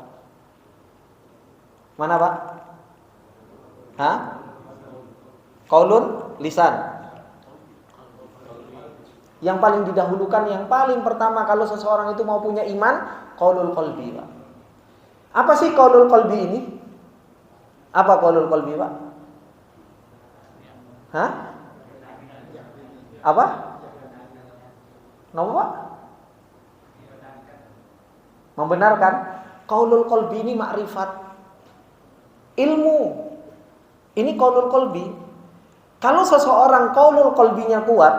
Mana, Pak? Hah? Qaulun lisan. Yang paling didahulukan, yang paling pertama kalau seseorang itu mau punya iman, qaulul qalbi, Pak. Apa sih qaulul qalbi ini? Apa qaulul qalbi, Pak? Hah? Apa? Napa, Pak? Membenarkan. Qaulul qalbi ini makrifat, ilmu. Ini qaulul qalbi. Kalau seseorang qaulul qalbinya kuat,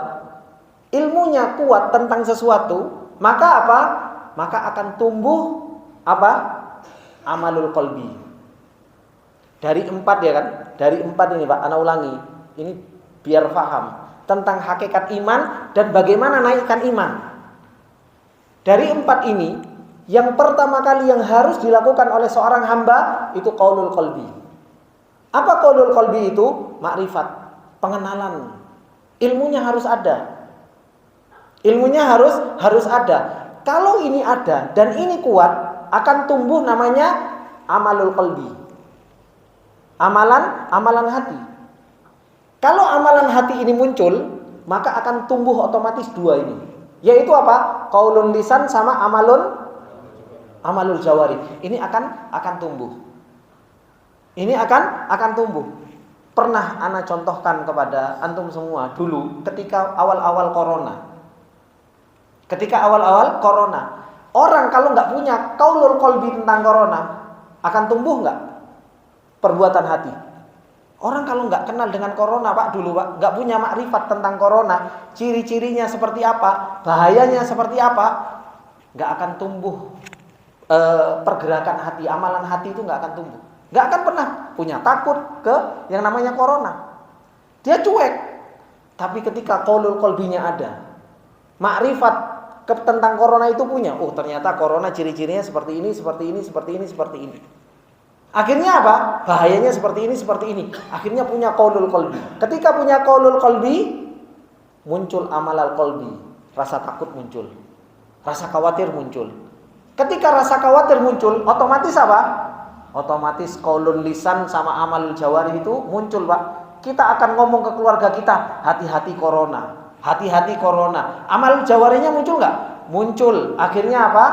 ilmunya kuat tentang sesuatu, maka apa? Maka akan tumbuh apa? Amalul qalbi. Dari 4 ya kan? Dari 4 ini, Pak, ana ulangi. Ini biar paham tentang hakikat iman dan bagaimana naikkan iman. Dari 4 ini, yang pertama kali yang harus dilakukan oleh seorang hamba itu qaulul qalbi. Apa qaulul qalbi itu? Makrifat, pengenalan. Ilmunya harus ada. Ilmunya harus ada. Kalau ini ada dan ini kuat, akan tumbuh namanya amalul qalbi. Amalan hati. Kalau amalan hati ini muncul, maka akan tumbuh otomatis dua ini. Yaitu apa? Qaulun lisan sama amalul jawari. Ini akan tumbuh. Ini akan tumbuh. Pernah ana contohkan kepada antum semua dulu ketika awal-awal corona. Orang kalau nggak punya qaulul qalbi tentang corona, akan tumbuh nggak perbuatan hati? Orang kalau nggak kenal dengan corona Pak dulu Pak, nggak punya makrifat tentang corona, ciri-cirinya seperti apa, bahayanya seperti apa, nggak akan tumbuh pergerakan hati, amalan hati itu nggak akan tumbuh. Nggak akan pernah punya takut ke yang namanya corona. Dia cuek. Tapi ketika qaulul qalbinya ada, makrifat tentang corona itu punya. Oh ternyata corona ciri-cirinya seperti ini, seperti ini, seperti ini, seperti ini. Akhirnya apa? Bahayanya seperti ini. Akhirnya punya qaulul qalbi. Ketika punya qaulul qalbi, muncul amalal qalbi. Rasa takut muncul. Rasa khawatir muncul. Ketika rasa khawatir muncul, otomatis apa? Otomatis qaulun lisan sama amalul jawari itu muncul, Pak. Kita akan ngomong ke keluarga kita, hati-hati corona. Hati-hati corona. Amalul jawarinya muncul nggak? Muncul. Akhirnya apa?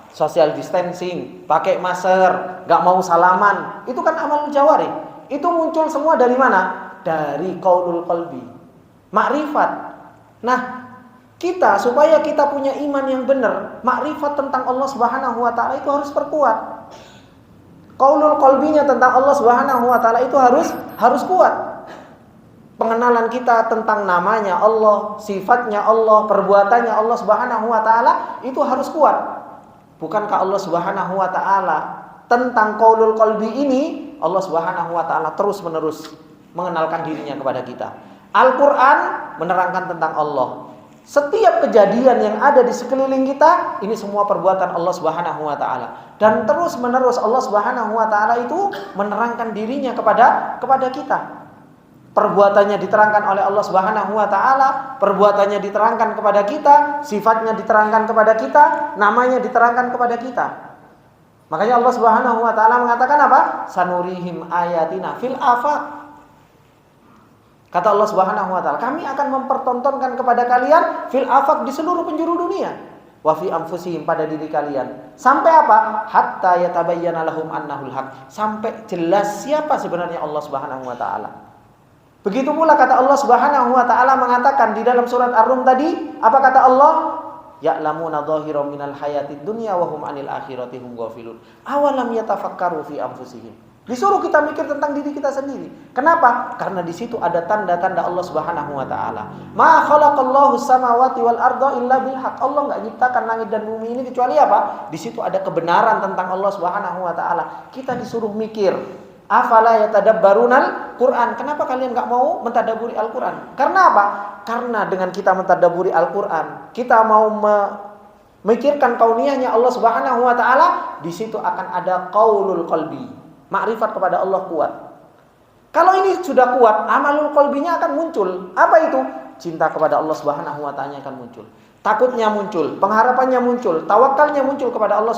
Social distancing, pakai masker, nggak mau salaman. Itu kan amalul jawari. Itu muncul semua dari mana? Dari qaulul qalbi. Makrifat. Nah, kita supaya kita punya iman yang benar, makrifat tentang Allah Subhanahu wa taala itu harus perkuat. Qaulul qalbinya tentang Allah Subhanahu wa taala itu harus kuat. Pengenalan kita tentang namanya Allah, sifatnya Allah, perbuatannya Allah Subhanahu wa taala itu harus kuat. Bukankah Allah Subhanahu wa taala tentang qaulul qalbi ini Allah Subhanahu wa taala terus-menerus mengenalkan dirinya kepada kita. Al-Qur'an menerangkan tentang Allah. Setiap kejadian yang ada di sekeliling kita ini semua perbuatan Allah Subhanahu wa taala. Dan terus-menerus Allah Subhanahu wa taala itu menerangkan dirinya kepada kita. Perbuatannya diterangkan oleh Allah Subhanahu wa taala, perbuatannya diterangkan kepada kita, sifatnya diterangkan kepada kita, namanya diterangkan kepada kita. Makanya Allah Subhanahu wa taala mengatakan apa? Sanurihim ayatina fil afaq. Kata Allah Subhanahu wa taala, kami akan mempertontonkan kepada kalian fil afaq di seluruh penjuru dunia. Wa fi anfusihim pada diri kalian. Sampai apa? Hatta yatabayyana lahum annahul haq. Sampai jelas siapa sebenarnya Allah Subhanahu wa taala. Begitu pula kata Allah Subhanahu wa taala mengatakan di dalam surat Ar-Rum tadi, apa kata Allah? Ya'lamuna dhahiran minal hayatid dunya wa hum 'anil akhirati hum ghafilun. Awalam yatafakkaru fi anfusihim. Disuruh kita mikir tentang diri kita sendiri. Kenapa? Karena di situ ada tanda-tanda Allah Subhanahu wa taala. Ma khalaqallahu samawati wal arda illa bil haqq. Allah enggak ciptakan langit dan bumi ini kecuali apa? Di situ ada kebenaran tentang Allah Subhanahu wa taala. Kita disuruh mikir. Afala yatadabbarunal Quran. Kenapa kalian enggak mau mentadabburi Al-Qur'an? Karena apa? Karena dengan kita mentadabburi Al-Qur'an, kita mau memikirkan kauniyahnya Allah Subhanahu wa taala, di situ akan ada qaulul qalbi. Makrifat kepada Allah kuat. Kalau ini sudah kuat, amalul qalbinya akan muncul. Apa itu? Cinta kepada Allah Subhanahu wa taala akan muncul. Takutnya muncul, pengharapannya muncul, tawakalnya muncul kepada Allah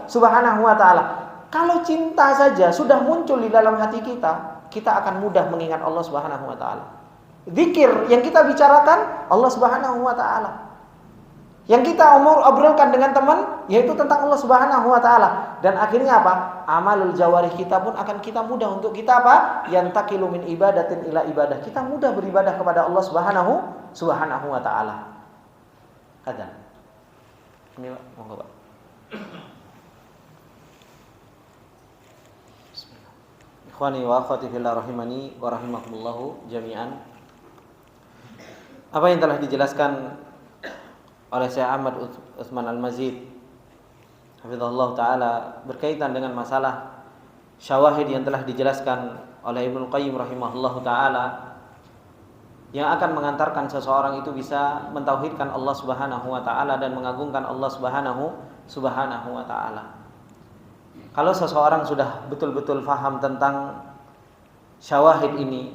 Subhanahu wa taala. Kalau cinta saja sudah muncul di dalam hati kita, kita akan mudah mengingat Allah Subhanahu wa taala. Zikir yang kita bicarakan Allah Subhanahu wa taala. Yang kita obrolkan dengan teman yaitu tentang Allah Subhanahu wa taala. Dan akhirnya apa? Amalul jawarih kita pun akan kita mudah untuk kita apa? Yantaqilu min ibadatin ila ibadah. Kita mudah beribadah kepada Allah Subhanahu wa taala. Ada. Ini Pak, monggo Pak. Bismillah. Ikhwani wa akhwati fillah rahimani wa rahimakumullah jami'an. Apa yang telah dijelaskan oleh Syekh Ahmad Utsman Al-Mazid hafizahullah taala berkaitan dengan masalah syawahid yang telah dijelaskan oleh Ibnu Qayyim rahimahullah taala yang akan mengantarkan seseorang itu bisa mentauhidkan Allah Subhanahu wa taala dan mengagungkan Allah Subhanahu Subhanahu wa ta'ala. Kalau seseorang sudah betul-betul faham tentang syawahid ini,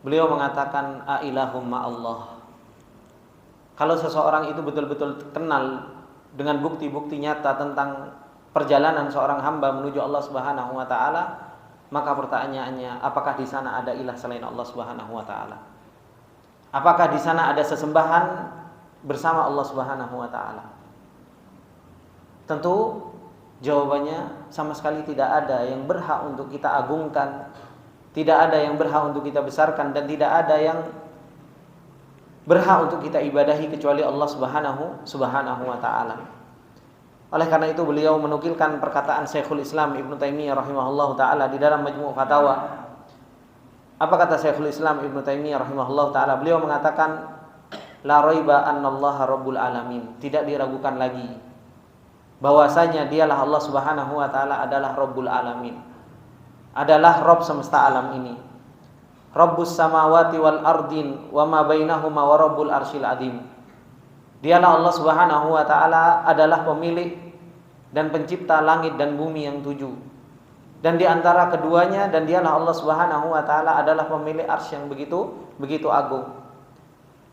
beliau mengatakan ailahum ma'allah. Kalau seseorang itu betul-betul kenal dengan bukti-bukti nyata tentang perjalanan seorang hamba menuju Allah Subhanahu wa ta'ala, maka pertanyaannya, apakah di sana ada ilah selain Allah Subhanahu wa ta'ala? Apakah di sana ada sesembahan bersama Allah Subhanahu wa ta'ala? Tentu jawabannya sama sekali tidak ada yang berhak untuk kita agungkan, tidak ada yang berhak untuk kita besarkan, dan tidak ada yang berhak untuk kita ibadahi kecuali Allah Subhanahu wa ta'ala. Oleh karena itu beliau menukilkan perkataan Syekhul Islam Ibnu Taimiyah rahimahullahu taala di dalam Majmu' Fatawa. Apa kata Syekhul Islam Ibnu Taimiyah rahimahullahu taala? Beliau mengatakan la raiba annallaha rabbul alamin. Tidak diragukan lagi bahwasanya dialah Allah Subhanahu wa taala adalah Rabbul alamin. Adalah Rabb semesta alam ini. Rabbus samawati wal ardin wa ma bainahuma wa rabbul arsyil azim. Dialah Allah Subhanahu wa taala adalah pemilik dan pencipta langit dan bumi yang 7. Dan di antara keduanya, dan dialah Allah Subhanahu wa taala adalah pemilik arsy yang begitu agung.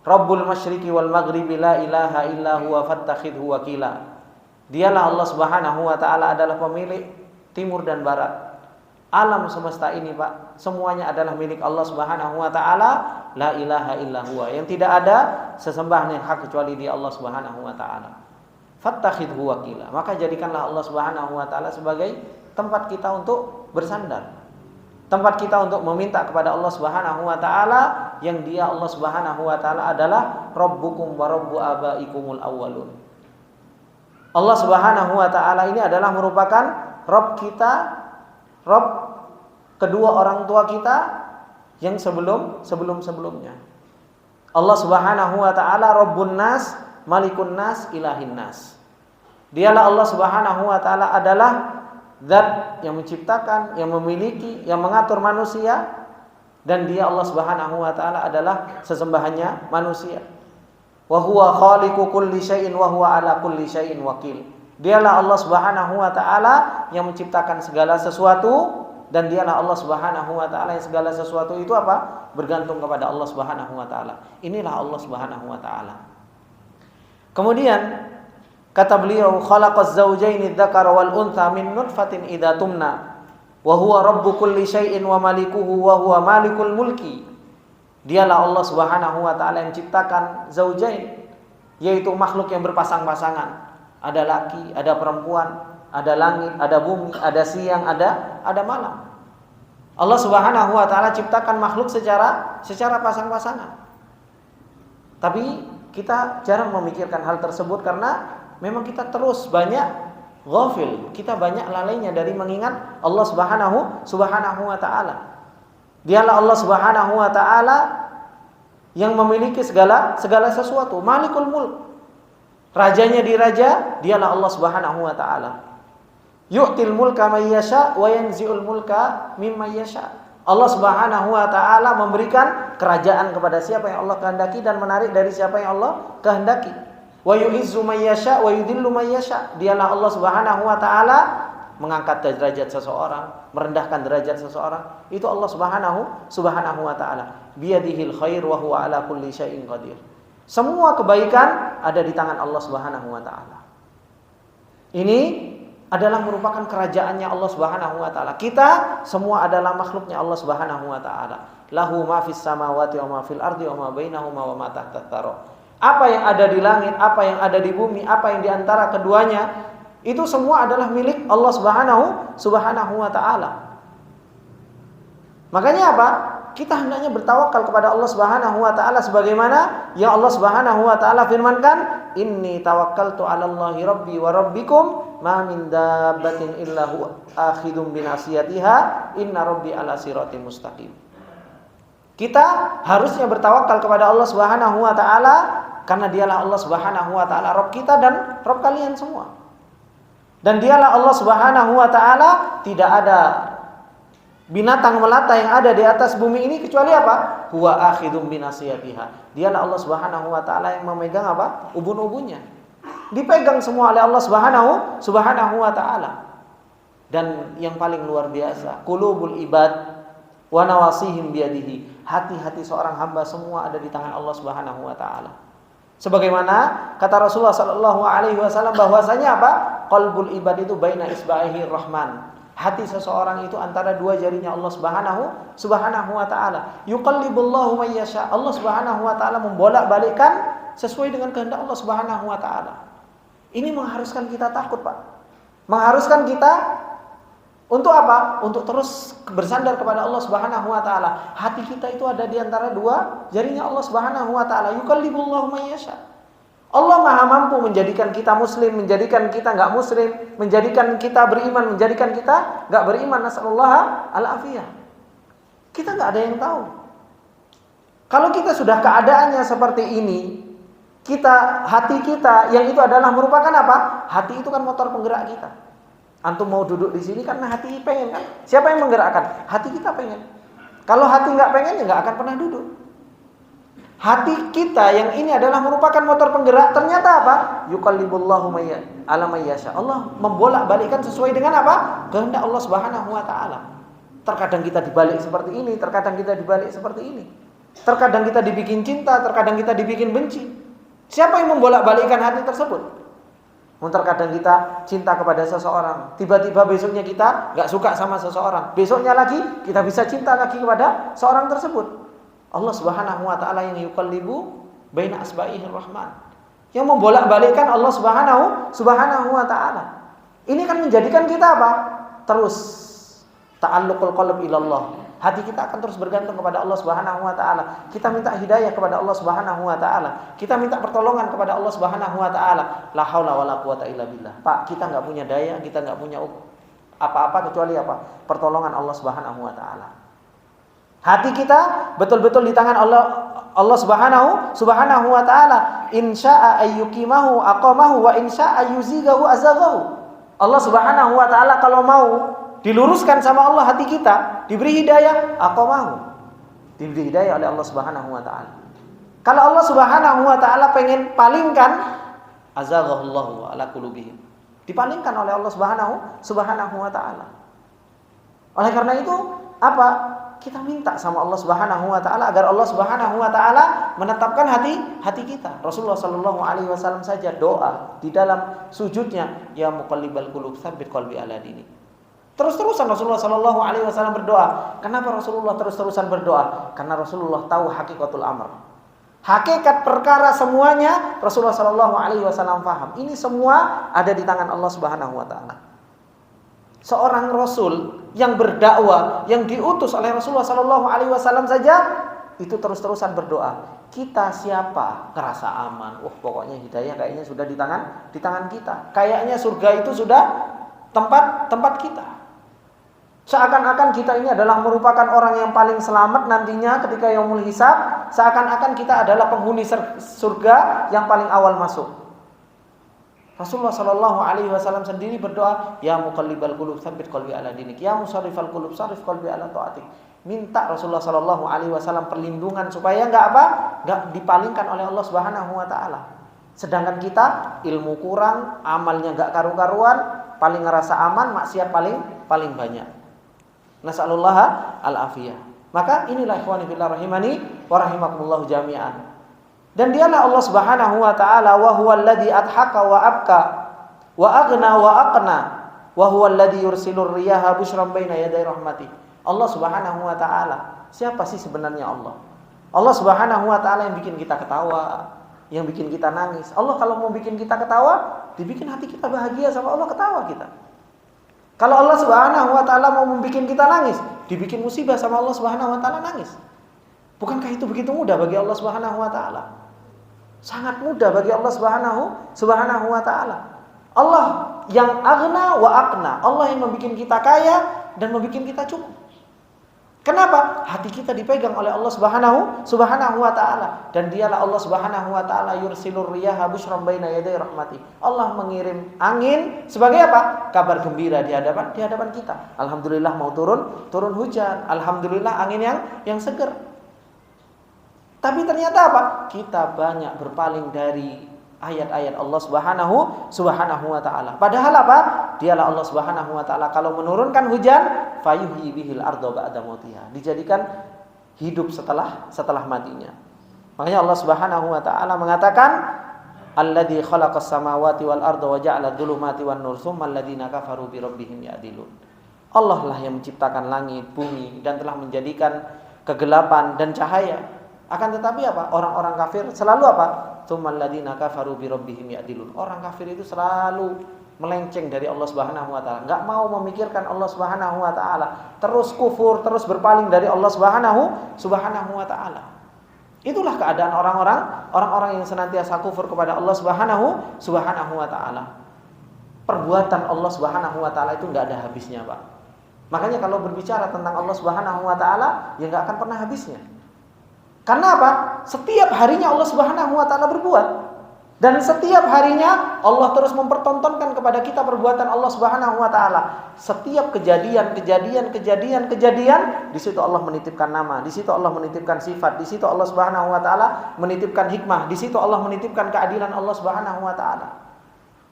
Rabbul masyriqi wal maghribi la ilaha illa huwa fattakhidhu wakila. Dialah Allah Subhanahu wa taala adalah pemilik timur dan barat. Alam semesta ini, Pak, semuanya adalah milik Allah Subhanahu wa taala, la ilaha illa huwa. Yang tidak ada sesembahan yang hak kecuali Dia, Allah Subhanahu wa taala. Fattakhidhu wakila. Maka jadikanlah Allah Subhanahu wa taala sebagai tempat kita untuk bersandar. Tempat kita untuk meminta kepada Allah Subhanahu wa taala, yang Dia, Allah Subhanahu wa taala, adalah Rabbukum wa rabbu abaikumul awwalun. Allah Subhanahu wa taala ini adalah merupakan Rabb kita, Rabb kedua orang tua kita yang sebelum-sebelumnya. Allah Subhanahu wa taala Rabbun nas, Malikun nas, Ilahin nas. Dialah Allah Subhanahu wa taala adalah zat yang menciptakan, yang memiliki, yang mengatur manusia, dan Dia, Allah Subhanahu wa taala, adalah sesembahannya manusia. Wa huwa khaliqu kulli syai'in wa huwa ala kulli syai'in wakil. Dialah Allah Subhanahu wa taala yang menciptakan segala sesuatu, dan Dialah Allah Subhanahu wa taala yang segala sesuatu itu apa? Bergantung kepada Allah Subhanahu wa taala. Inilah Allah Subhanahu wa taala. Kemudian kata beliau, khalaqaz zawjaini dzakara wal untha min nutfatin idza tumna wa huwa rabbu kulli syai'in wa malikuhu wa huwa malikul mulki. Dialah Allah Subhanahu wa taala yang menciptakan zaujain, yaitu makhluk yang berpasang-pasangan. Ada laki, ada perempuan, ada langit, ada bumi, ada siang, ada malam. Allah Subhanahu wa taala ciptakan makhluk secara pasang-pasangan. Tapi kita jarang memikirkan hal tersebut karena memang kita terus banyak ghafil, kita banyak lalainya dari mengingat Allah Subhanahu wa taala. Dialah Allah Subhanahu wa taala yang memiliki segala sesuatu, Malikul Mulk. Rajanya di raja, Dialah Allah Subhanahu wa taala. Yu'til mulka may yasha wa yanzi'ul mulka mimman yasha. Allah Subhanahu wa taala memberikan kerajaan kepada siapa yang Allah kehendaki dan menarik dari siapa yang Allah kehendaki. Wa yu'izzu may yasha wa yudhillu may yasha. Dialah Allah Subhanahu wa taala mengangkat derajat seseorang, merendahkan derajat seseorang. Itu Allah Subhanahu wa taala. Biyadihil khair wa huwa ala kulli syai'in qadir. Semua kebaikan ada di tangan Allah Subhanahu wa taala. Ini adalah merupakan kerajaannya Allah Subhanahu wa taala. Kita semua adalah makhluknya Allah Subhanahu wa taala. Lahu ma fis samawati wa ma fil ardi wa ma bainahuma wa ma tahtat thara. Apa yang ada di langit, apa yang ada di bumi, apa yang di antara keduanya, itu semua adalah milik Allah Subhanahu wa taala. Makanya apa? Kita hendaknya bertawakal kepada Allah Subhanahu wa taala sebagaimana yang Allah Subhanahu wa taala firmankan, "Inni tawakkaltu 'alallahi rabbi wa rabbikum ma min dabbatin illa huwa akhidun bi nasiyatiha inna rabbi 'ala siratim mustaqim." Kita harusnya bertawakal kepada Allah Subhanahu wa taala karena Dialah Allah Subhanahu wa taala Rabb kita dan Rabb kalian semua. Dan Dialah Allah Subhanahu wa taala, tidak ada binatang melata yang ada di atas bumi ini kecuali apa? Huwa akhidum binasiyatiha. Dialah Allah Subhanahu wa taala yang memegang apa? Ubun-ubunnya. dipegang semua oleh Allah Subhanahu wa taala. Dan yang paling luar biasa, qulubul ibad wa nawasihim biyadihi. Hati-hati seorang hamba semua ada di tangan Allah Subhanahu wa taala. Sebagaimana kata Rasulullah sallallahu alaihi wasallam bahwasanya apa? Qalbul ibad itu baina isba'ihi rahman. Hati seseorang itu antara dua jarinya Allah Subhanahu wa taala. Yuqallibullahu may yasha. Allah Subhanahu wa taala membolak-balikkan sesuai dengan kehendak Allah Subhanahu wa taala. Ini mengharuskan kita takut, Pak. Mengharuskan kita untuk apa? Untuk terus bersandar kepada Allah Subhanahu wa taala. Hati kita itu ada di antara dua jarinya Allah Subhanahu wa taala. Yuqallibullahu may yasha. Allah Maha mampu menjadikan kita muslim, menjadikan kita enggak muslim, menjadikan kita beriman, menjadikan kita enggak beriman. Nasallallahu al-afiyah. Kita enggak ada yang tahu. Kalau kita sudah keadaannya seperti ini, hati kita yang itu adalah merupakan apa? Hati itu kan motor penggerak kita. Antum mau duduk di sini karena hati pengen kan? Siapa yang menggerakkan? Hati kita pengen. Kalau hati nggak pengen ya nggak akan pernah duduk. Hati kita yang ini adalah merupakan motor penggerak. Ternyata apa? Yuqallibullahu ala may yasha. Allah membolak-balikkan sesuai dengan apa? Kehendak Allah Subhanahu wa taala. Terkadang kita dibalik seperti ini, terkadang kita dibalik seperti ini. Terkadang kita dibikin cinta, terkadang kita dibikin benci. Siapa yang membolak-balikkan hati tersebut? Terkadang kita cinta kepada seseorang, tiba-tiba besoknya kita nggak suka sama seseorang, besoknya lagi kita bisa cinta lagi kepada seorang tersebut. Allah Subhanahu wa taala yang yuqallibu baina asba'ihir rahman, yang membolak-balikkan Allah Subhanahu wa taala. Ini kan menjadikan kita apa? Terus ta'alluqul qalb ilallah. Hati kita akan terus bergantung kepada Allah Subhanahu wa taala. Kita minta hidayah kepada Allah Subhanahu wa taala. Kita minta pertolongan kepada Allah Subhanahu wa taala. La haula wala quwata illa billah. Pak, kita enggak punya daya, kita enggak punya apa-apa kecuali apa? Pertolongan Allah Subhanahu wa taala. Hati kita betul-betul di tangan Allah Subhanahu wa taala. Insya'a ayyuqimahu aqamahu wa insya'a yuzigahu azaghahu. Allah Subhanahu wa taala kalau mau diluruskan sama Allah hati kita, diberi hidayah, diberi hidayah oleh Allah Subhanahu wa taala. Kalau Allah Subhanahu wa taala pengen palingkan, azaghahullahu ala qulubihim. Dipalingkan oleh Allah Subhanahu wa taala. Oleh karena itu, apa? Kita minta sama Allah Subhanahu wa taala agar Allah Subhanahu wa taala menetapkan hati kita. Rasulullah sallallahu alaihi wasallam saja doa di dalam sujudnya, ya muqallibal qulub tsabbit qalbi ala dinik. Terus-terusan Rasulullah sallallahu alaihi wasallam berdoa. Kenapa Rasulullah terus-terusan berdoa? Karena Rasulullah tahu hakikatul amr. Hakikat perkara semuanya Rasulullah sallallahu alaihi wasallam paham. Ini semua ada di tangan Allah Subhanahu wa taala. Seorang rasul yang berdakwah, yang diutus oleh Rasulullah sallallahu alaihi wasallam saja itu terus-terusan berdoa. Kita siapa? Ngerasa aman. Pokoknya hidayah kayaknya sudah di tangan kita. Kayaknya surga itu sudah tempat kita. Seakan-akan kita ini adalah merupakan orang yang paling selamat nantinya ketika yaumul hisab. Seakan-akan kita adalah penghuni surga yang paling awal masuk. Rasulullah sallallahu alaihi wasallam sendiri berdoa, ya muqallibal qulub tsabbit qalbi ala dinik, ya musarrifal qulub sarrif qalbi ala taatik. Minta Rasulullah sallallahu alaihi wasallam perlindungan supaya enggak dipalingkan oleh Allah Subhanahu wa taala. Sedangkan kita ilmu kurang, amalnya enggak karu-karuan, paling ngerasa aman, maksiat paling banyak. Nasallallahu al-afiyah. Maka inilah ikhwani fillah rahimani wa rahimakumullah jami'an. Dan dialah Allah Subhanahu wa taala wa huwal ladzi adhaka wa abka wa aghna wa aqna wa huwal ladzi yursilur riyaha busyran baina yaday rahmati. Allah Subhanahu wa taala. Siapa sih sebenarnya Allah? Allah Subhanahu wa taala yang bikin kita ketawa, yang bikin kita nangis. Allah kalau mau bikin kita ketawa, dibikin hati kita bahagia sama Allah, ketawa kita. Kalau Allah Subhanahu wa taala mau membuat kita nangis, dibikin musibah sama Allah Subhanahu wa taala nangis. Bukankah itu begitu mudah bagi Allah Subhanahu wa taala? Sangat mudah bagi Allah Subhanahu wa taala. Allah yang aghna wa aqna, Allah yang membuat kita kaya dan membuat kita cukup. Kenapa? Hati kita dipegang oleh Allah Subhanahu wa taala, dan dialah Allah Subhanahu wa taala yursilur riyaha busyran baina yaday rahmati. Allah mengirim angin sebagai apa? Kabar gembira di hadapan kita. Alhamdulillah mau turun hujan. Alhamdulillah angin yang segar. Tapi ternyata apa? Kita banyak berpaling dari ayat-ayat Allah Subhanahu wa taala. Padahal apa? Dialah Allah Subhanahu wa taala kalau menurunkan hujan, fayuhyi bihil arda ba'da mautiha. Dijadikan hidup setelah matinya. Makanya Allah Subhanahu wa taala mengatakan, alladzi khalaqas samawati wal arda wa ja'ala dzulumati wan nur tsummal ladzina kafaru bi rabbihim ya'dilun. Allah lah yang menciptakan langit, bumi dan telah menjadikan kegelapan dan cahaya. Akan tetapi apa? Orang-orang kafir selalu apa? Tsummal ladzina kafaru bi rabbihim ya'dilun. Orang kafir itu selalu melenceng dari Allah Subhanahu wa taala, enggak mau memikirkan Allah Subhanahu wa taala, terus kufur, terus berpaling dari Allah Subhanahu wa taala. Itulah keadaan orang-orang yang senantiasa kufur kepada Allah Subhanahu wa taala. Perbuatan Allah Subhanahu wa taala itu enggak ada habisnya, Pak. Makanya kalau berbicara tentang Allah Subhanahu wa taala, ya enggak akan pernah habisnya. Karena apa? Setiap harinya Allah Subhanahu wa taala berbuat. Dan setiap harinya Allah terus mempertontonkan kepada kita perbuatan Allah Subhanahu wa taala. Setiap kejadian, di situ Allah menitipkan nama, di situ Allah menitipkan sifat, di situ Allah Subhanahu wa taala menitipkan hikmah, di situ Allah menitipkan keadilan Allah Subhanahu wa taala.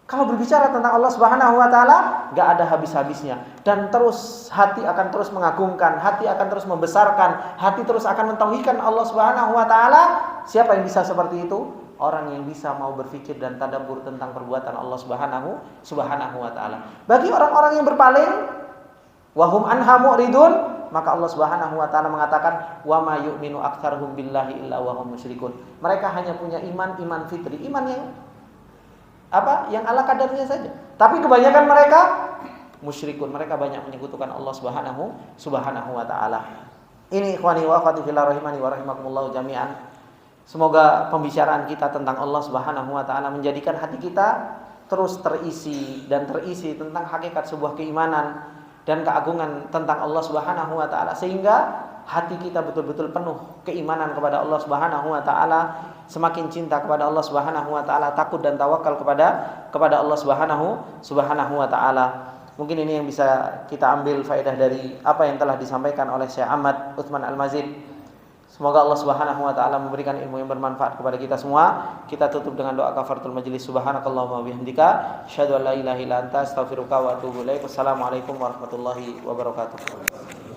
Kalau berbicara tentang Allah Subhanahu wa taala, enggak ada habis-habisnya dan terus hati akan terus mengagungkan, hati akan terus membesarkan, hati terus akan mentauhidkan Allah Subhanahu wa taala. Siapa yang bisa seperti itu? Orang yang bisa mau berpikir dan tadabbur tentang perbuatan Allah Subhanahu wa taala. Bagi orang-orang yang berpaling, wahum anha mu'ridun, maka Allah Subhanahu wa taala mengatakan, wa ma yu'minu aktsaruhum billahi illa wa hum musyrikun. Mereka hanya punya iman fitri, iman yang yang ala kadarnya saja. Tapi kebanyakan mereka musyrikun, mereka banyak menyekutukan Allah Subhanahu wa taala. Ini ikhwani wa akhwati fillah rahimani wa rahimakumullah jami'an. Semoga pembicaraan kita tentang Allah Subhanahu wa taala menjadikan hati kita terus terisi tentang hakikat sebuah keimanan dan keagungan tentang Allah Subhanahu wa taala, sehingga hati kita betul-betul penuh keimanan kepada Allah Subhanahu wa taala, semakin cinta kepada Allah Subhanahu wa taala, takut dan tawakal kepada Allah Subhanahu wa taala. Mungkin ini yang bisa kita ambil faedah dari apa yang telah disampaikan oleh Syekh Ahmad Utsman Al-Mazid. Semoga Allah Subhanahu wa taala memberikan ilmu yang bermanfaat kepada kita semua. Kita tutup dengan doa kafaratul majlis. Subhanakallahumma wa bihamdika, asyhadu an la ilaha illa anta, astaghfiruka wa atubu ilaik. Wassalamualaikum warahmatullahi wabarakatuh.